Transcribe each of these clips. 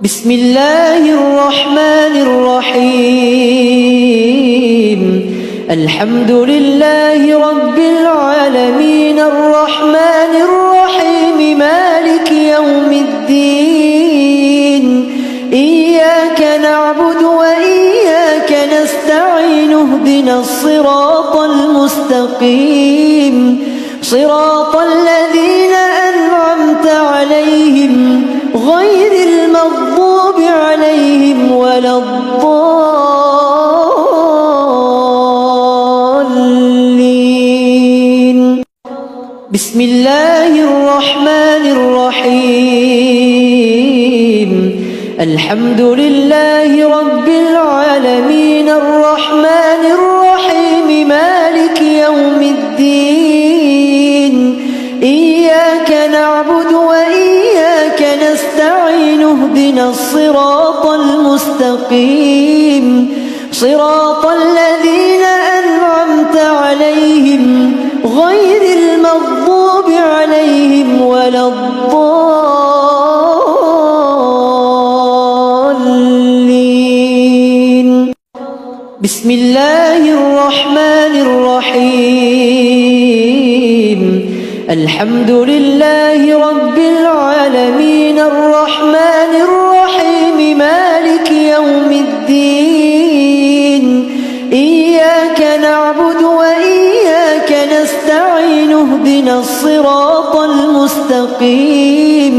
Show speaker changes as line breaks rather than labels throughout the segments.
بسم الله الرحمن الرحيم الحمد لله رب العالمين الرحمن الرحيم مالك يوم الدين إياك نعبد وإياك نستعين اهدنا الصراط المستقيم صراط الذين أنعمت عليهم غير المغضوب عليهم ولا الضالين بسم الله الرحمن الرحيم الحمد لله رب العالمين الرحمن الرحيم مالك يوم الدين إياك نعبد وإياك نستعين اهدنا الصراط المستقيم صراط الذين أنعمت عليهم غير المغضوب عليهم ولا الضالين بسم الله الرحمن الرحيم الحمد لله رب العالمين الرحمن الرحيم مالك يوم الدين إياك نعبد وإياك نستعين اهدنا الصراط المستقيم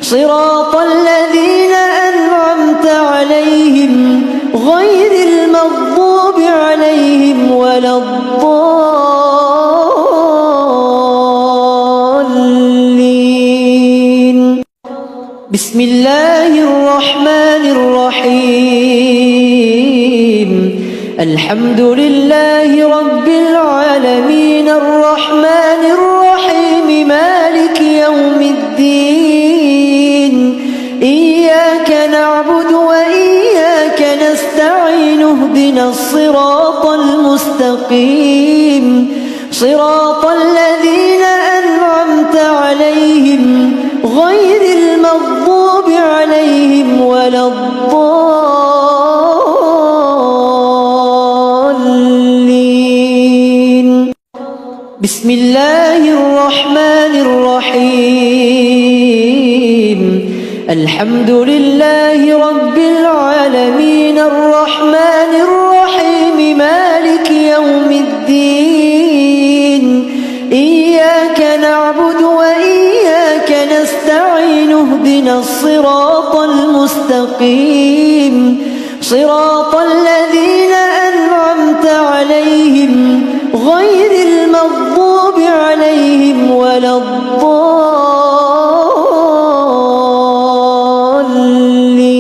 صراط الذين أنعمت عليهم غير المغضوب عليهم ولا الضالين بسم الله الرحمن الرحيم الحمد لله رب العالمين الرحمن الرحيم مالك يوم الدين إياك نعبد وإياك نستعين اهدنا الصراط المستقيم صراط الذين أنعمت عليهم غير المغضوب عليهم ولا الضالين بسم الله الرحمن الرحيم الحمد لله رب العالمين الرحمن الرحيم مالك يوم الدين إياك نعبد وإياك نستعين اهدنا الصراط المستقيم صراط الذين أنعمت عليهم غير المغضوب عليهم ولا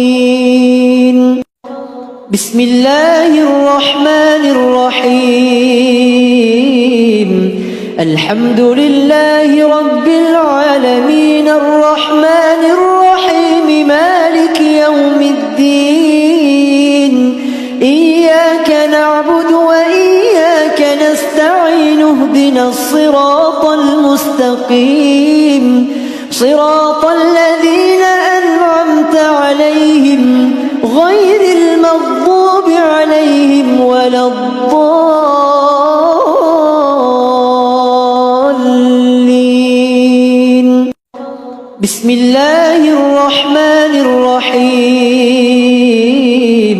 الضالين بسم الله الرحمن الرحيم الحمد لله رب العالمين الرحمن الرحيم مالك يوم الدين إياك نعبد وإياك نستعين اهدنا الصراط المستقيم صراط الذين أنعمت عليهم غير المغضوب عليهم ولا الضالين بسم الله الرحمن الرحيم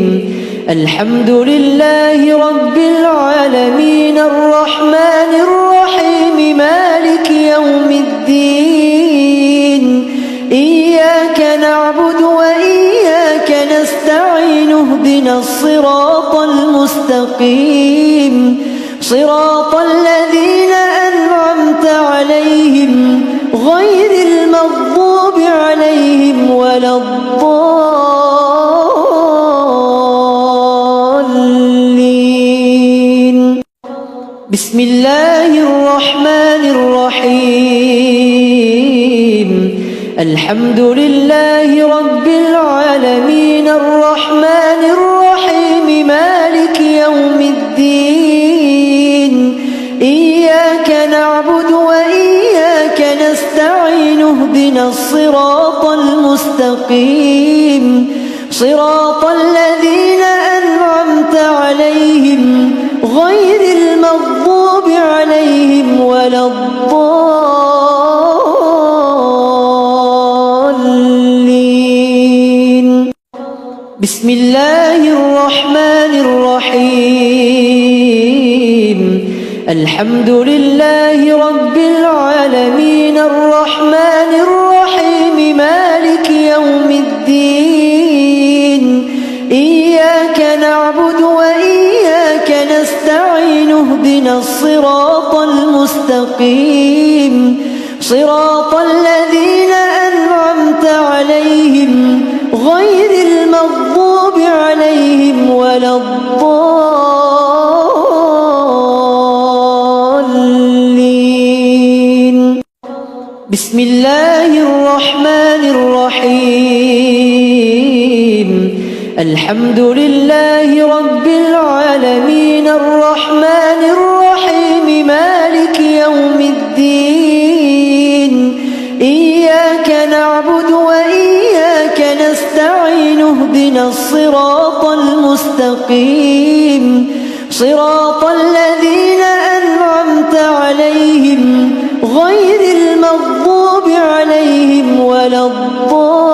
الحمد لله رب العالمين الرحمن الرحيم مالك يوم الدين إياك نعبد وإياك نستعين اهدنا الصراط المستقيم صراط الذين أنعمت عليهم غير المغضوب عليهم ولا الضالين بسم الله الرحمن الرحيم الحمد لله رب العالمين الرحمن الرحيم مالك يوم الدين إياك نعبد وإياك نستعين اهدنا الصراط المستقيم صراط الذين أنعمت عليهم غير المغضوب عليهم ولا الضالين. بسم الله الرحمن الرحيم. الحمد لله رب العالمين الرحمن الرحيم مالك يوم الدين. إياك نعبد وإياك نستعين اهدنا الصراط المستقيم صراط الذين أنعمت عليهم غير المغضوب عليهم ولا الضالين. بسم الله الرحمن الرحيم. الحمد لله رب العالمين الرحمن الرحيم مالك يوم الدين. إياك نعبد وإياك نستعين اهدنا الصراط المستقيم صراط الذين أنعمت عليهم غير المغضوب عليهم ولا الضالين.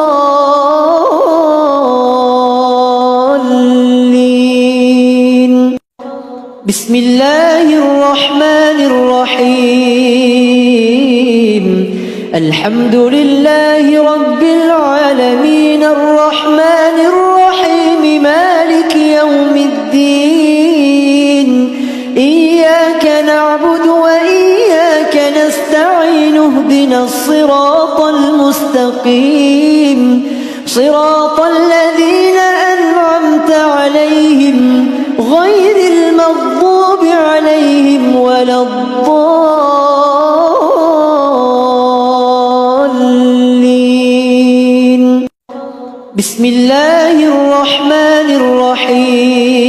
بسم الله الرحمن الرحيم. الحمد لله رب العالمين الرحمن الرحيم مالك يوم الدين. إياك نعبد وإياك نستعين اهدنا الصراط المستقيم صراط الذين أنعمت عليهم غير المغضوب عليهم ولا الضالين. بسم الله الرحمن الرحيم.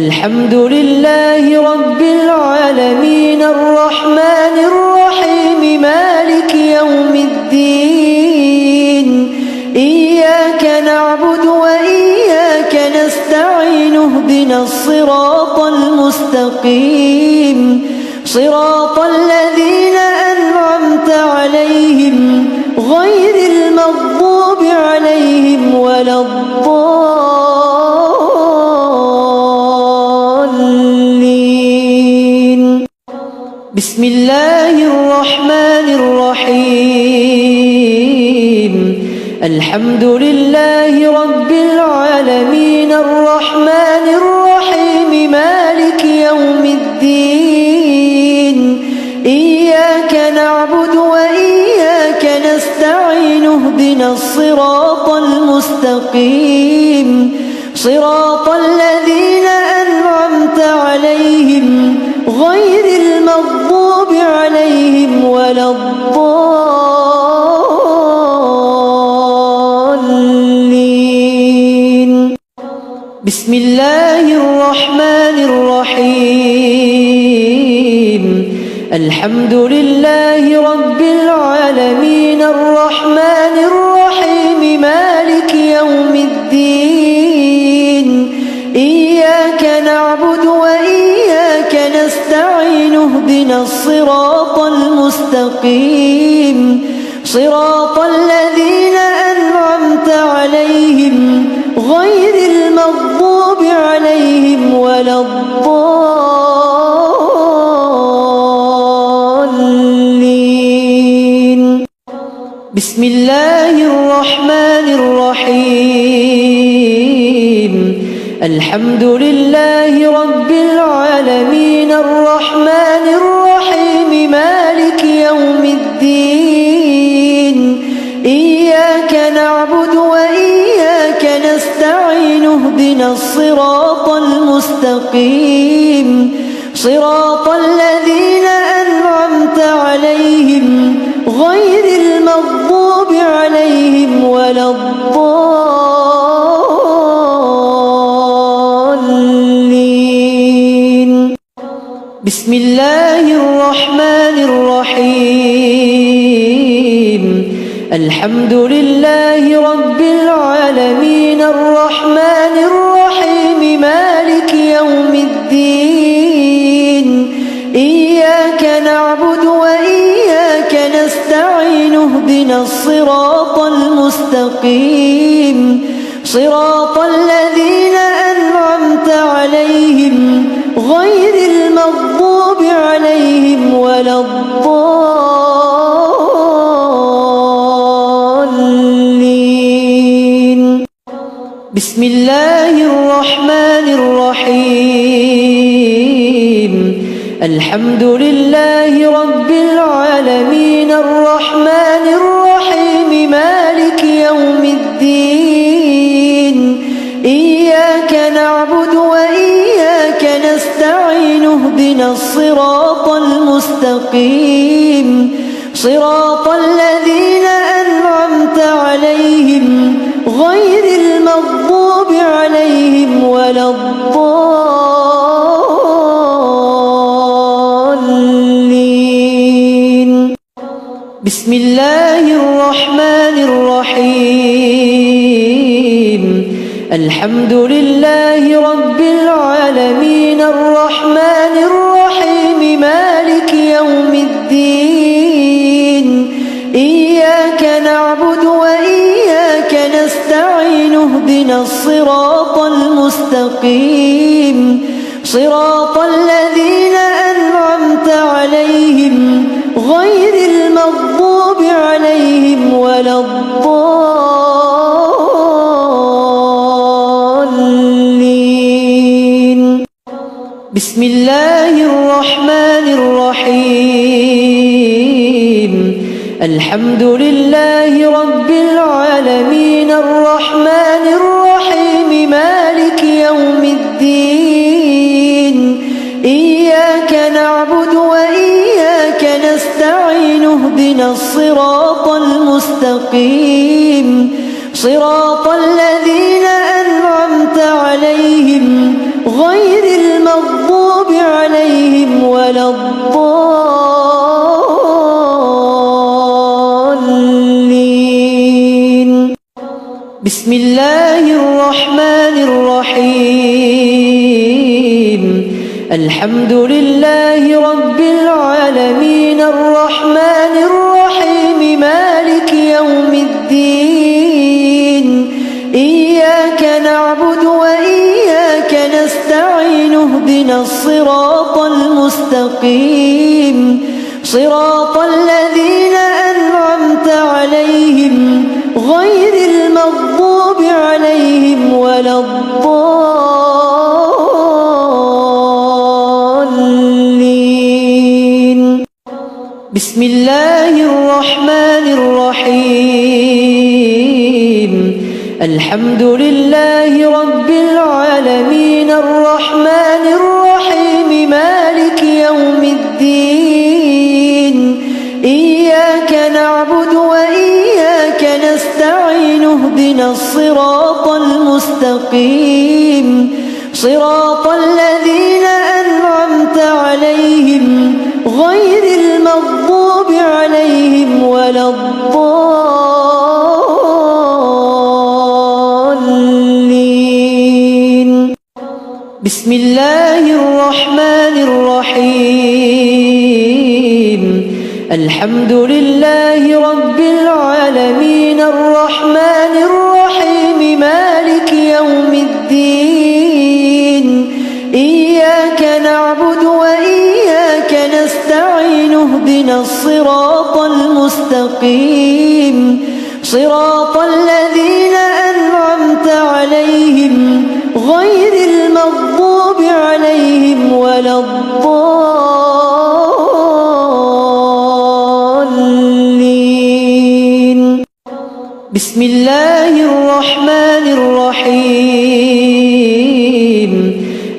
الحمد لله رب العالمين الرحمن الرحيم مالك يوم الدين. إياك نعبد وإياك نستعين اهدنا الصراط المستقيم صراط الذين أنعمت عليهم غير المغضوب عليهم ولا الضالين. بسم الله الرحمن الرحيم. الحمد لله رب العالمين الرحمن الرحيم مالك يوم الدين. إياك نعبد وإياك نستعين اهدنا الصراط المستقيم صراط الذين أنعمت عليهم غير المغضوب عليهم ولا الضالين. بسم الله الرحمن الرحيم. الحمد لله رب العالمين الرحمن الرحيم مالك يوم الدين. إياك نعبد وإياك نستعين اهدنا الصراط المستقيم صراط الذين أنعمت عليهم غير المغضوب عليهم ولا الضالين. بسم الله الرحمن الرحيم. الحمد لله رب العالمين الرحمن الرحيم مالك يوم الدين. إياك نعبد وإياك نستعين اهدنا الصراط المستقيم صراط الذين أنعمت عليهم غير المغضوب عليهم ولا الضالين. بسم الله الرحمن الرحيم. الحمد لله رب العالمين الرحمن الرحيم مالك يوم الدين إياك نعبد وإياك نستعين اهدنا الصراط المستقيم صراط الذين أنعمت عليهم غير المغضوب عليهم ولا الضالين. بسم الله الرحمن الرحيم الحمد لله رب العالمين الرحمن الرحيم مالك يوم الدين إياك نعبد وإياك نستعين اهدنا الصراط المستقيم صراط الذين أنعمت عليهم غير المغضوب عليهم ولا الضالين. بسم الله الرحمن الرحيم الحمد لله رب العالمين الرحمن الرحيم مالك يوم الدين إياك نعبد وإياك نستعين اهدنا الصراط المستقيم صراط الذين أنعمت عليهم غير المغضوب عليهم ولا الضالين. بسم الله الرحمن الرحيم الحمد لله رب العالمين الرحمن الرحيم مالك يوم الدين إياك نعبد وإياك نستعين اهدنا الصراط المستقيم صراط الذين أنعمت عليهم غير المغضوب عليهم ولا الضالين. بسم الله الرحمن الرحيم الحمد لله رب العالمين الرحمن الرحيم مالك يوم الدين إياك نعبد وإياك نستعين اهدنا الصراط المستقيم صراط الذين أنعمت عليهم غير المغضوب عليهم ولا الضالين. بسم الله الرحمن الرحيم الحمد لله رب العالمين الرحمن الرحيم مالك يوم الدين إياك نعبد وإياك نستعين اهدنا الصراط المستقيم صراط الذين أنعمت عليهم غير المغضوب عليهم ولا الضالين. بسم الله الرحمن الرحيم الحمد لله رب العالمين الرحمن الرحيم مالك يوم الدين إياك نعبد وإياك نستعين اهدنا الصراط المستقيم صراط الذين أنعمت عليهم غير المغضوب عليهم ولا الضالين. بسم الله الرحمن الرحيم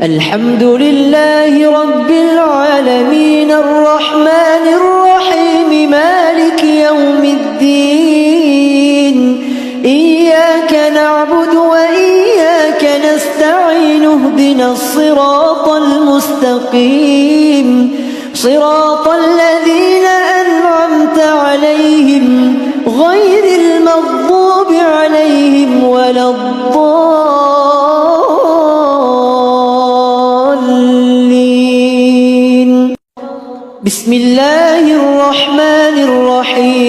الحمد لله رب العالمين الرحمن الرحيم مالك يوم الدين إياك نعبد وإياك نستعين اهدنا الصراط المستقيم صراط الذين أنعمت عليهم غير المغضوب عليهم ولا الضالين. بسم الله الرحمن الرحيم.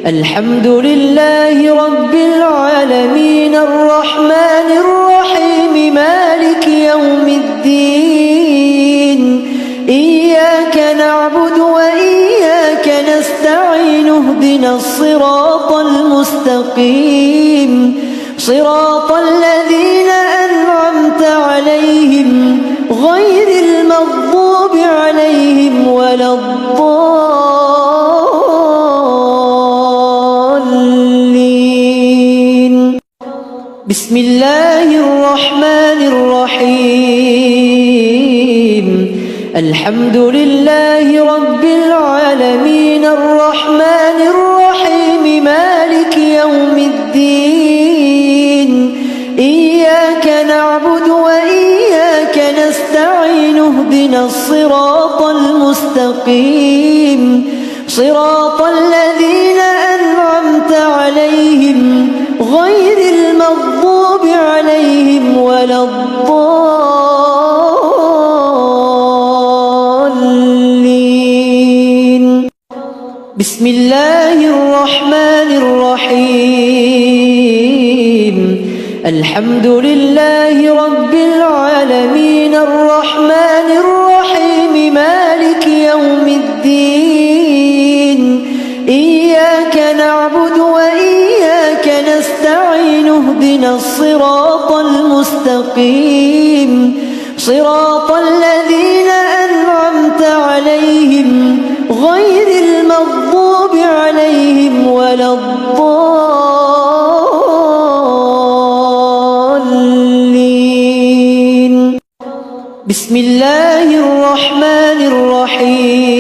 الحمد لله رب العالمين الرحمن الرحيم مالك يوم الدين. إياك نعبد وإياك نستعين اهدنا الصراط المستقيم صراط الذين أنعمت عليهم غير المغضوب عليهم ولا الضالين. بسم الله الرحمن الرحيم. الحمد لله رب العالمين الرحمن الرحيم مالك يوم الدين. إياك نعبد وإياك نستعين اهدنا الصراط المستقيم صراط الذين أنعمت عليهم غير المغضوب عليهم ولا الضالين. بسم الله الرحمن الرحيم. الحمد لله رب العالمين الرحمن الرحيم مالك يوم الدين. إياك نعبد وإياك نستعين اهدنا الصراط المستقيم صراط الذين أنعمت عليهم غير المغضوب عليهم ولا الضالين. بسم الله الرحمن الرحيم.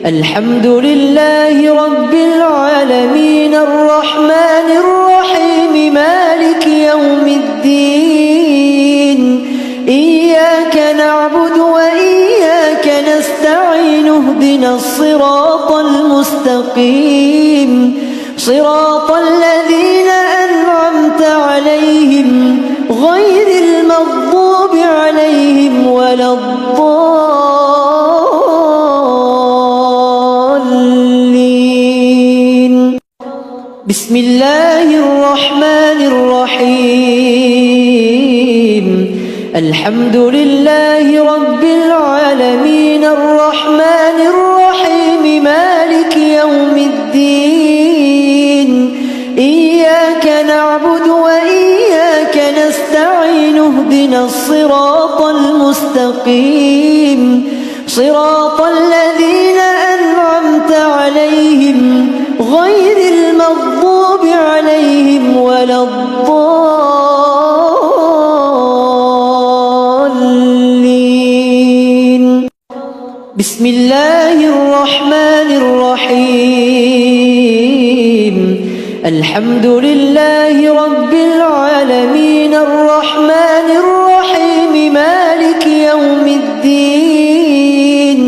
الحمد لله رب العالمين الرحمن الرحيم مالك يوم الدين. إياك نعبد وإياك نستعين اهدنا الصراط المستقيم صراط الذين أنعمت عليهم غير المغضوب عليهم ولا الضالين. بسم الله الرحمن الرحيم. الحمد لله رب العالمين الرحمن الرحيم مالك يوم الدين. إياك نعبد وإياك نستعين اهدنا الصراط المستقيم صراط الذين أنعمت عليهم غير المغضوب عليهم ولا الضالين. بسم الله الرحمن الرحيم. الحمد لله رب العالمين الرحمن الرحيم مالك يوم الدين.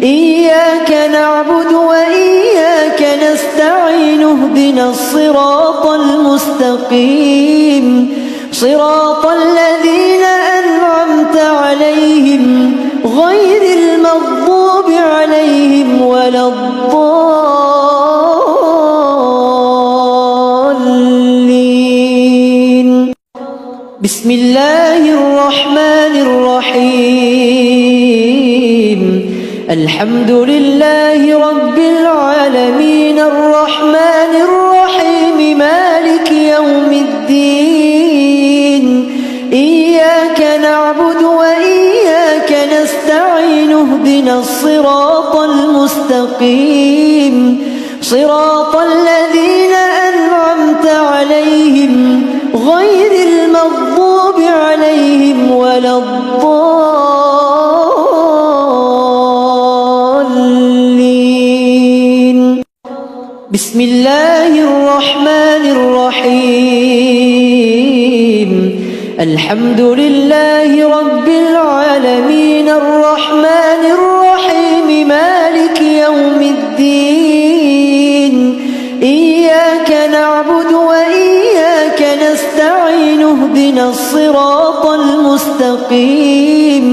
إياك نعبد وإياك نستعين اهدنا الصراط المستقيم صراط الذين أنعمت عليهم غير المغضوب عليهم ولا الضالين. بسم الله الرحمن الرحيم. الحمد لله رب العالمين الرحمن الرحيم مالك يوم الدين. إياك نعبد وإياك نستعين اهدنا الصراط المستقيم صراط الذين أنعمت عليهم غير المغضوب عليهم ولا الضالين. بسم الله الرحمن الرحيم. الحمد لله رب العالمين الرحمن الرحيم مالك اهدنا الصراط المستقيم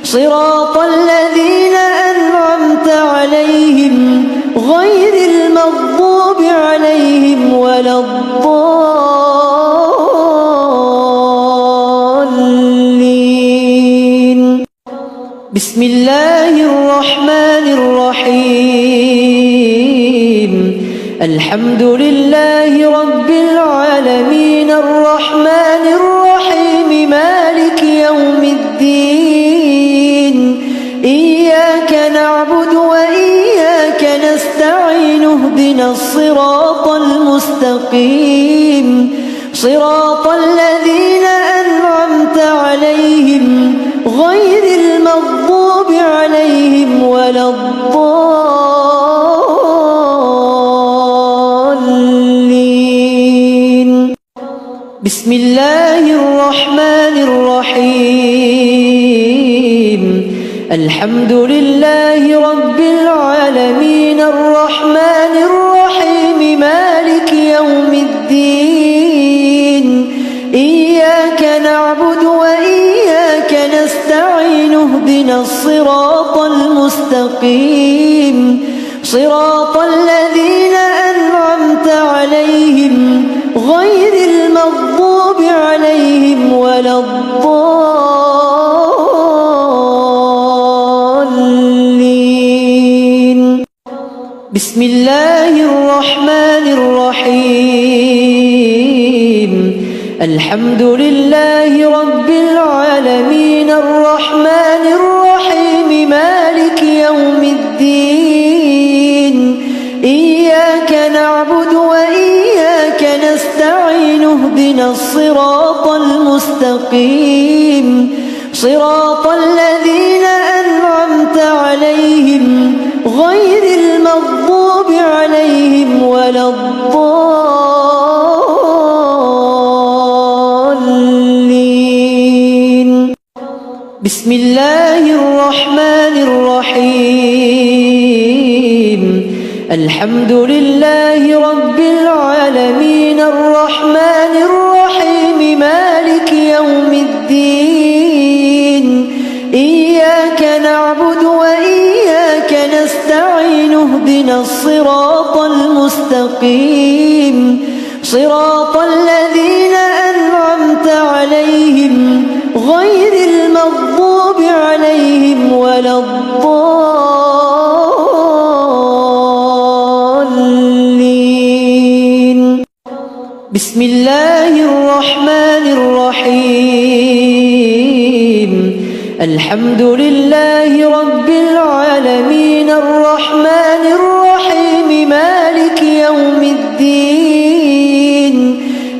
صراط الذين أنعمت عليهم غير المغضوب عليهم ولا الضالين. بسم الله الرحمن الرحيم الحمد لله رب العالمين الرحمن الرحيم مالك يوم الدين إياك نعبد وإياك نستعين اهدنا الصراط المستقيم صراط الذين أنعمت عليهم غير المغضوب عليهم ولا الضالين. بسم الله الرحمن الرحيم الحمد لله رب العالمين الرحمن الرحيم مالك يوم الدين إياك نعبد وإياك نستعين اهدنا الصراط المستقيم صراط الذين أنعمت عليهم غير المغضوب عليهم ولا الضالين. بسم الله الرحمن الرحيم الحمد لله رب العالمين الرحمن الرحيم مالك يوم الدين إياك نعبد وإياك نستعين اهدنا الصراط المستقيم صراط الذين أنعمت عليهم غير المغضوب عليهم ولا الضالين. بسم الله الرحمن الرحيم الحمد لله رب العالمين الرحمن الرحيم مالك يوم الدين إياك نعبد وإياك نستعين اهدنا الصراط المستقيم صراط الذين أنعمت عليهم غير المغضوب عليهم ولا الضالين. بسم الله الرحمن الرحيم الحمد لله رب العالمين الرحمن الرحيم مالك يوم الدين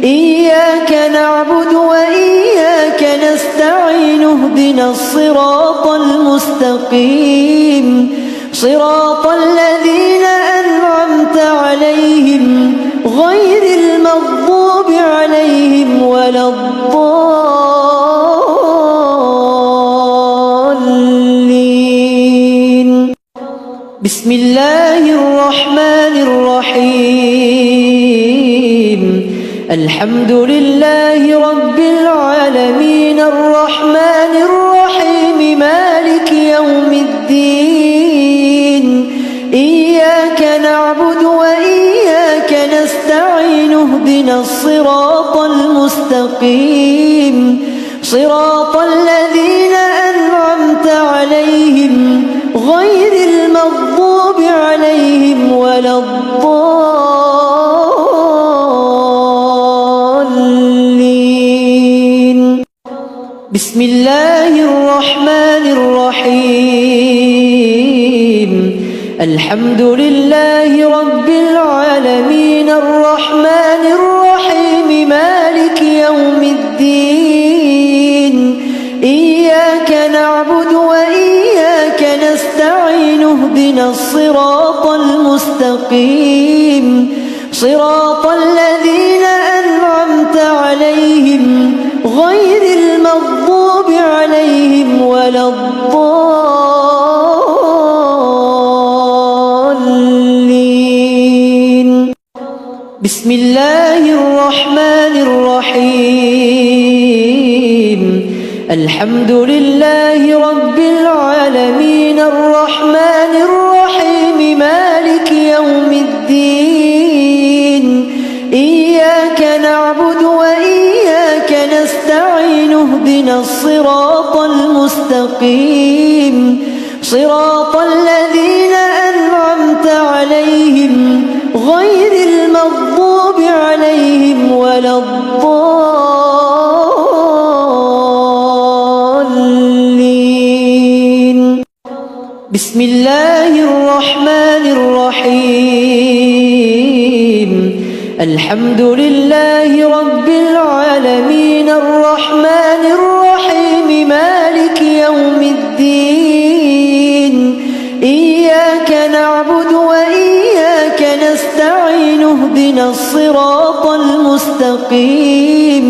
إياك نعبد وإياك نستعين اهدنا الصراط المستقيم صراط الذين أنعمت عليهم غير المغضوب عليهم ولا الضالين. بسم الله الرحمن الرحيم الحمد لله رب العالمين الرحمن الرحيم مالك يوم الدين إياك نعبد وإياك نستعين اهدنا الصراط المستقيم صراط الذين أنعمت عليهم غير المغضوب عليهم ولا الضالين. بسم الله الرحمن الرحيم الحمد لله رب العالمين الرحمن الرحيم مالك يوم الدين إياك نعبد وإياك نستعين اهدنا الصراط المستقيم صراط الذين أنعمت عليهم غير المغضوب عليهم ولا الضالين. بسم الله الرحمن الرحيم الحمد لله رب العالمين الرحمن الرحيم مالك يوم الدين إياك نعبد وإياك نستعين اهدنا الصراط المستقيم صراط الذين أنعمت عليهم غير المغضوب عليهم ولا الضالين بسم الله الرحمن الرحيم الحمد لله رب العالمين الرحمن الرحيم مالك يوم الدين إياك نعبد وإياك نستعين اهدنا الصراط المستقيم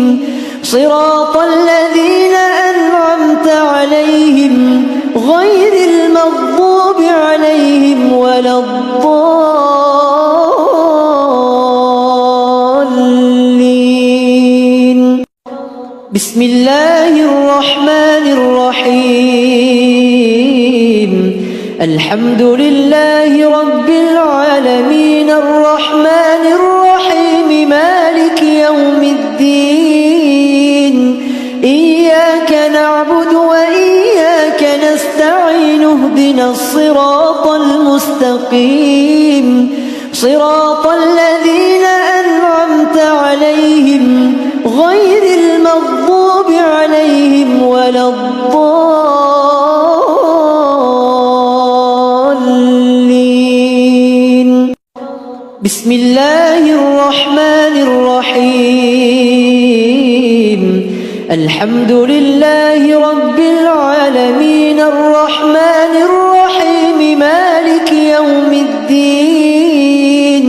صراط الذين أنعمت عليهم غير المغضوب عليهم ولا الضالين بسم الله الرحمن الرحيم الحمد لله رب العالمين الرحمن الرحيم مالك يوم الدين إياك نعبد وإياك نستعين اهدنا الصراط المستقيم صراط الذين أنعمت عليهم غير المغضوب عليهم ولا الضالين بسم الله الرحمن الرحيم الحمد لله رب العالمين الرحمن الرحيم مالك يوم الدين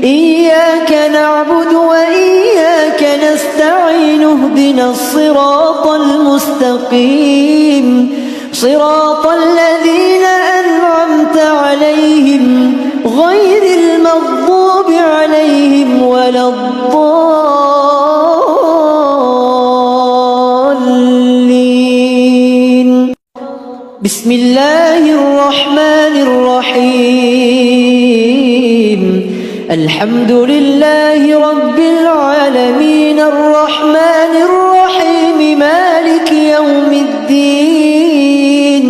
إياك نعبد وإياك نستعين اهدنا الصراط المستقيم صراط الذين أنعمت عليهم غير المغضوب عليهم ولا الضالين بسم الله الرحمن الرحيم الحمد لله رب العالمين الرحمن الرحيم مالك يوم الدين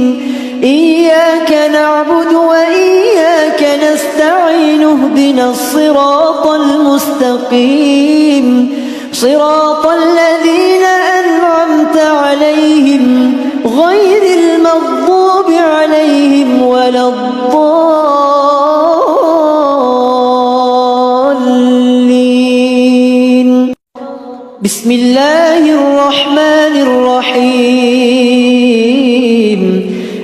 إياك نعبد وإياك نستعين اهدنا الصراط المستقيم صراط الذين أنعمت عليهم غير المغضوب عليهم ولا الضالين بسم الله الرحمن الرحيم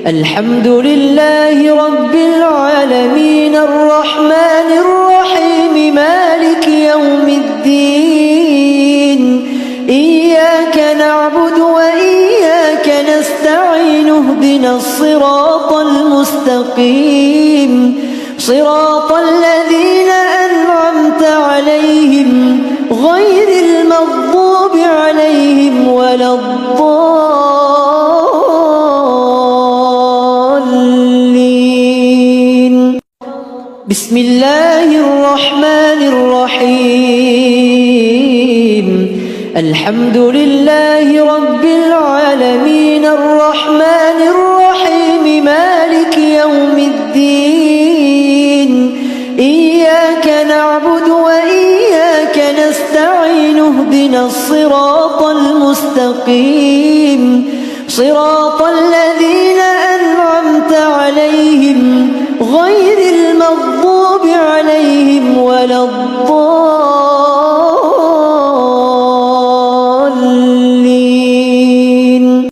الحمد لله رب العالمين الرحمن الرحيم مالك يوم الدين إياك نعبد وإياك نستعين اهدنا الصراط المستقيم صراط الذين أنعمت عليهم غير المغضوب عليهم ولا الضالين بسم الله الرحمن الرحيم الحمد لله رب العالمين الرحمن الرحيم مالك يوم الدين إياك نعبد وإياك نستعين اهدنا الصراط المستقيم صراط الذين أنعمت عليهم غير المغضوب عليهم ولا الضالين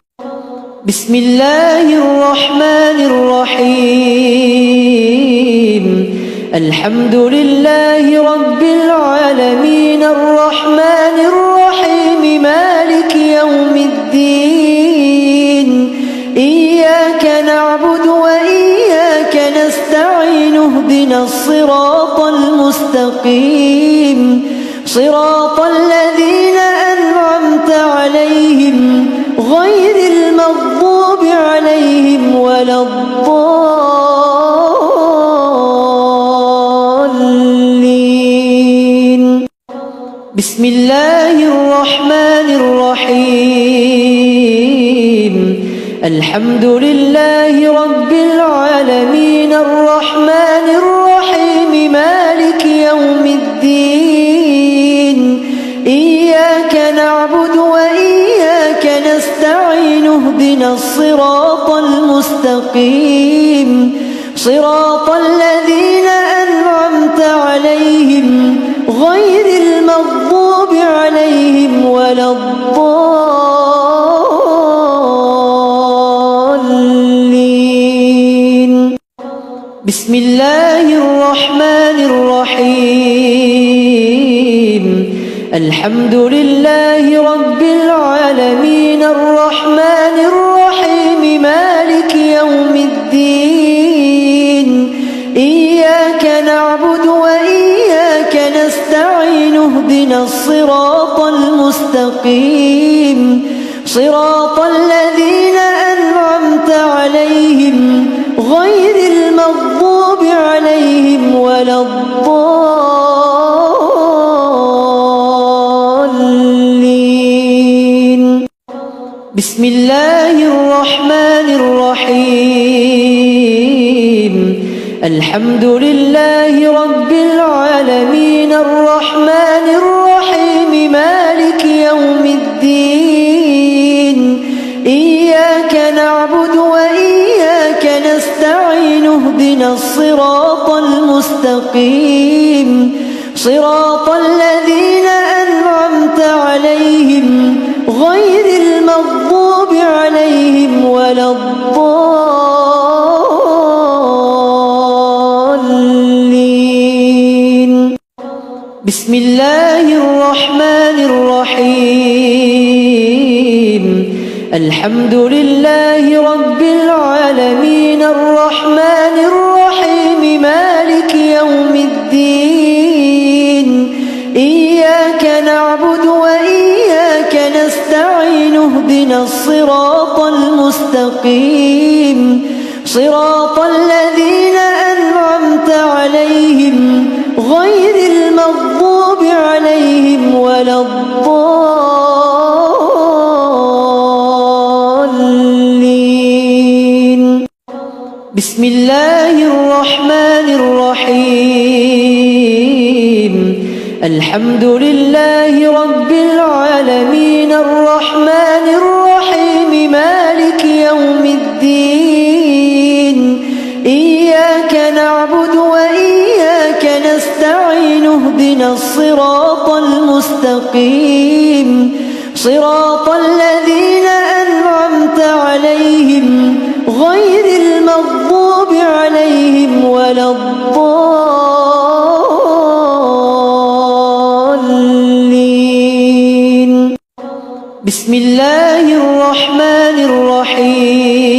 بسم الله الرحمن الرحيم الحمد لله رب العالمين الرحمن الرحيم مالك يوم الدين إياك نعبد وإياك نستعين اهدنا الصراط المستقيم المستقيم صراط الذين أنعمت عليهم غير المغضوب عليهم ولا الضالين. بسم الله الرحمن الرحيم الحمد لله رب العالمين الرحمن الرحيم مالك يوم الدين إياك نعبد وإياك نستعين اهدنا الصراط المستقيم صراط الذين أنعمت عليهم غير المغضوب عليهم ولا الضالين. بسم الله الرحمن الرحيم الحمد لله رب العالمين الرحمن الرحيم مالك يوم الدين إياك نعبد وإياك نستعين اهدنا الصراط المستقيم صراط الذين أنعمت عليهم غير المغضوب عليهم ولا الضالين. بسم الله الرحمن الرحيم الحمد لله رب العالمين الرحمن الرحيم مالك يوم الدين إياك نعبد وإياك نستعين اهدنا الصراط المستقيم صراط الذين أنعمت عليهم غير المغضوب عليهم ولا الضالين. بسم الله الرحمن الرحيم الحمد لله رب العالمين الرحمن الرحيم مالك يوم الدين إياك نعبد وإياك نستعين اهدنا الصراط المستقيم صراط الذين أنعمت عليهم غير المغضوب عليهم ولا الضالين. بسم الله الرحمن الرحيم الحمد لله رب العالمين الرحمن الرحيم مالك يوم الدين إياك نعبد وإياك نستعين اهدنا الصراط المستقيم صراط الذين أنعمت عليهم غير المغضوب عليهم ولا الضالين. بسم الله الرحمن الرحيم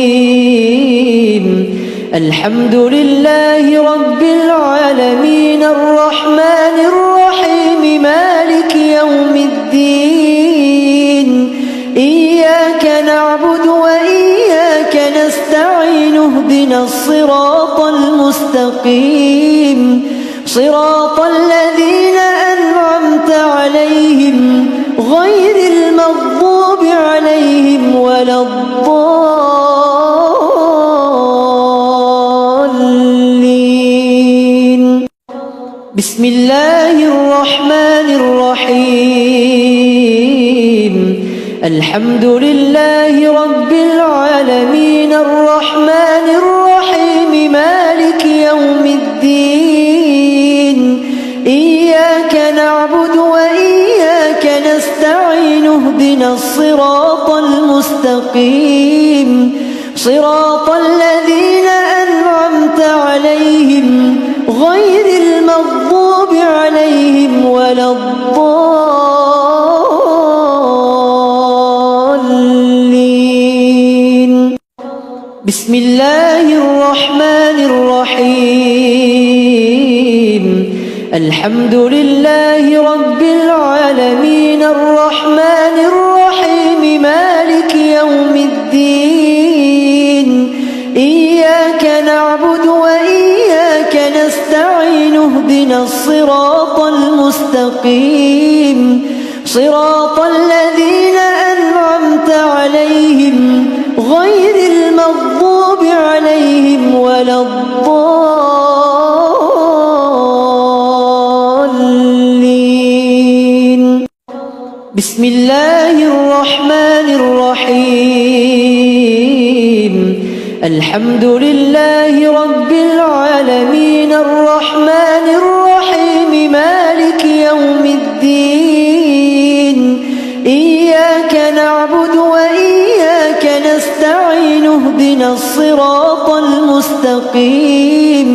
الحمد لله رب العالمين الرحمن الرحيم مالك يوم الدين إياك نعبد وإياك نستعين اهدنا الصراط المستقيم صراط الذين أنعمت عليهم غير المغضوب عليهم ولا الضالين. بسم الله الرحمن الرحيم الحمد لله رب العالمين الرحمن الرحيم مالك يوم الدين إياك نعبد وإياك نستعين اهدنا الصراط المستقيم صراط الذين أنعمت عليهم غير المغضوب عليهم ولا الضالين. بسم الله الرحمن الرحيم الحمد لله رب العالمين الرحمن الرحيم مالك يوم الدين إياك نعبد وإياك نستعين اهدنا الصراط المستقيم صراط الذين أنعمت عليهم غير المغضوب عليهم ولا الضالين بسم الله الرحمن الرحيم الحمد لله رب العالمين الرحمن الرحيم مالك يوم الدين إياك نعبد وإياك نستعين اهدنا الصراط المستقيم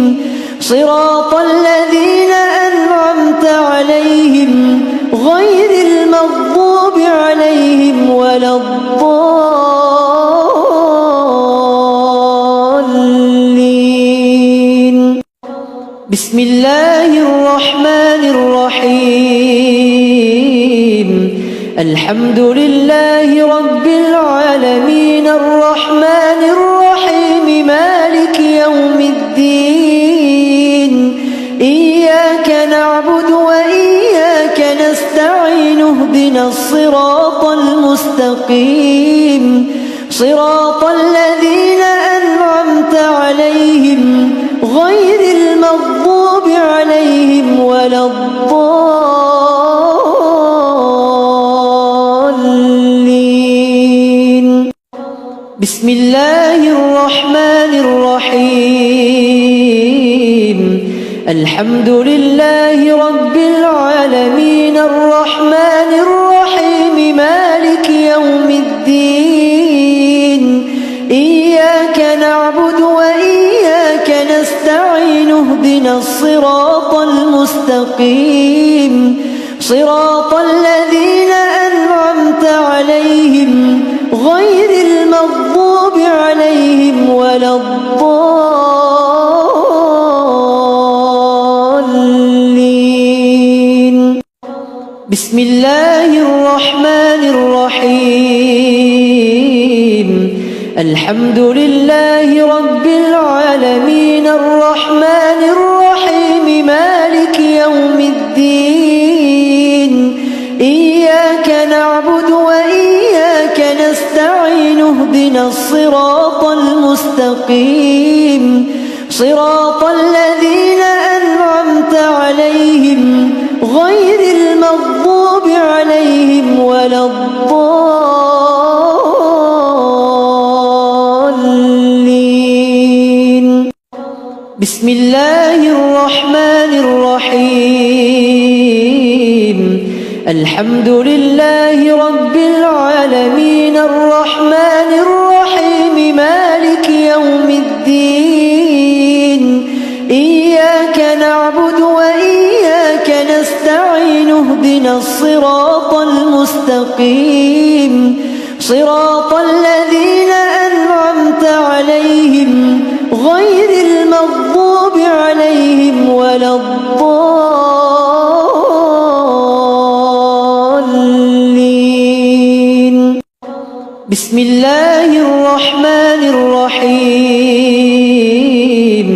صراط الذين أنعمت عليهم غير المغضوب عليهم ولا الضالين بسم الله الرحمن الرحيم الحمد لله رب العالمين الرحمن الرحيم مالك يوم الدين إياك نعبد وإياك نستعين اهدنا الصراط المستقيم صراط الذين أنعمت عليهم غير المغضوب عليهم ولا الضالين بسم الله الرحمن الرحيم الحمد لله رب العالمين الرحمن الرحيم مالك يوم الدين إياك نعبد وإياك نستعين اهدنا الصراط المستقيم صراط الذين أنعمت عليهم غير المغضوب عليهم ولا الضالين بسم الله الرحمن الرحيم الحمد لله رب العالمين الرحمن الرحيم مالك يوم الدين إياك نعبد وإياك نستعين اهدنا الصراط المستقيم صراط الذين أنعمت عليهم غير المغضوب عليهم ولا الضالين بسم الله الرحمن الرحيم الحمد لله رب العالمين الرحمن الرحيم مالك يوم الدين إياك نعبد وإياك نستعين اهدنا الصراط المستقيم صراط الذين أنعمت عليهم غير المغضوب عليهم ولا الضالين بسم الله الرحمن الرحيم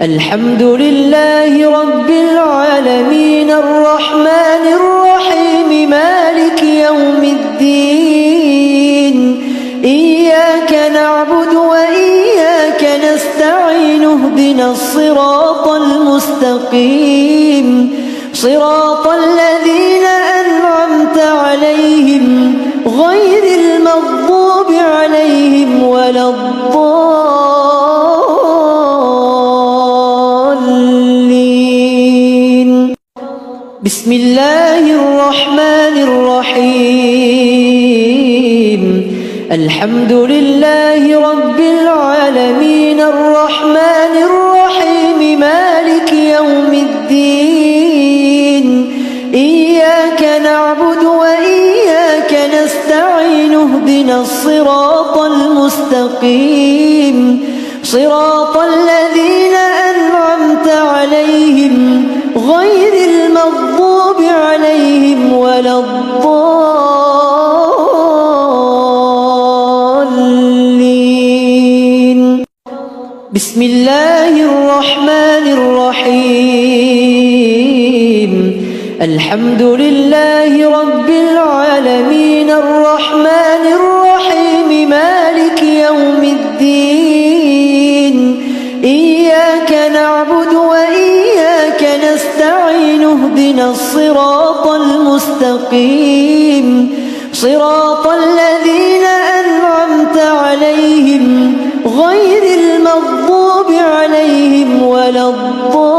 الحمد لله رب العالمين الرحمن الرحيم مالك يوم الدين إياك نعبد وإياك نستعين اهدنا الصراط المستقيم صراط الذين أنعمت عليهم غير المغضوب عليهم ولا الضالين بسم الله الرحمن الرحيم الحمد لله رب العالمين الرحمن الرحيم مالك يوم الدين إياك نعبد وإياك نستعين اهدنا الصراط المستقيم صراط الذين أنعمت عليهم غير المغضوب عليهم ولا الضالين. بسم الله الرحمن الرحيم. الحمد لله رب العالمين الرحمن الرحيم مالك يوم الدين. إياك نعبد وإياك نستعين اهدنا الصراط المستقيم صراط الذين أنعمت عليهم غير المغضوب عليهم ولا الضالين.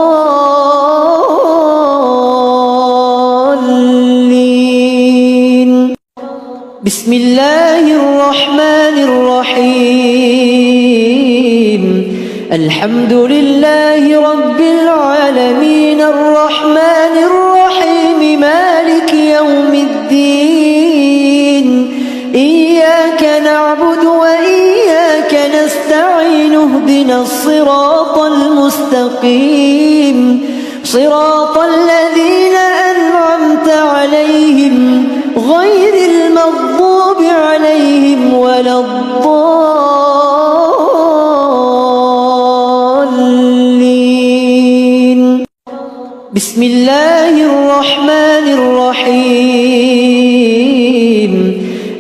بسم الله الرحمن الرحيم. الحمد لله رب العالمين الرحمن الرحيم مالك يوم الدين. إياك نعبد وإياك نستعين اهدنا الصراط المستقيم صراط الذين أنعمت عليهم غير المغضوب عليهم ولا الضالين. بسم الله الرحمن الرحيم.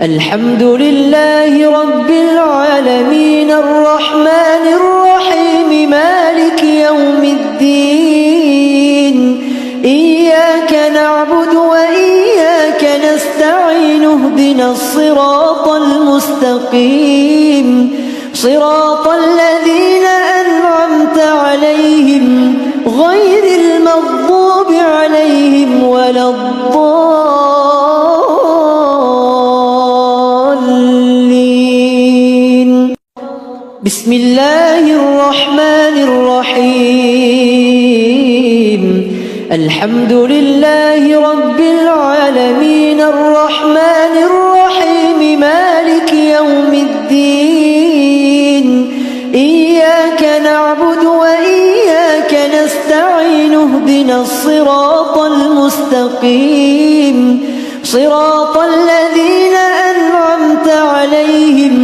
الحمد لله رب العالمين الرحمن الرحيم مالك يوم الدين. إياك نعبد وإياك نستعين اهدنا الصراط المستقيم صراط الذين أنعمت عليهم غير المغضوب عليهم ولا الضالين. بسم الله الرحمن الرحيم. الحمد لله رب العالمين الرحمن الرحيم مالك يوم الدين. إياك نعبد وإياك نستعين اهدنا الصراط المستقيم صراط الذين أنعمت عليهم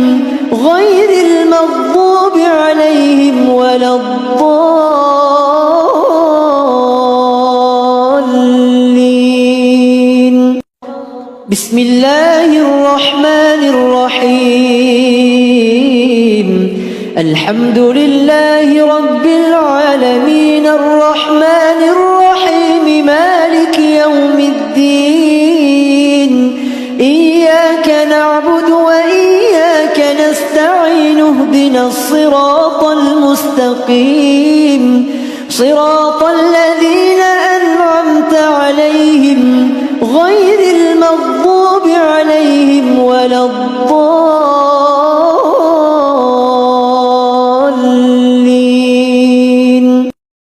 غير المغضوب عليهم ولا الضالين. بسم الله الرحمن الرحيم. الحمد لله رب العالمين الرحمن الرحيم مالك يوم الدين. إياك نعبد وإياك نستعين اهدنا الصراط المستقيم صراط الذين أنعمت عليهم غير المغضوب عليهم ولا الضالين.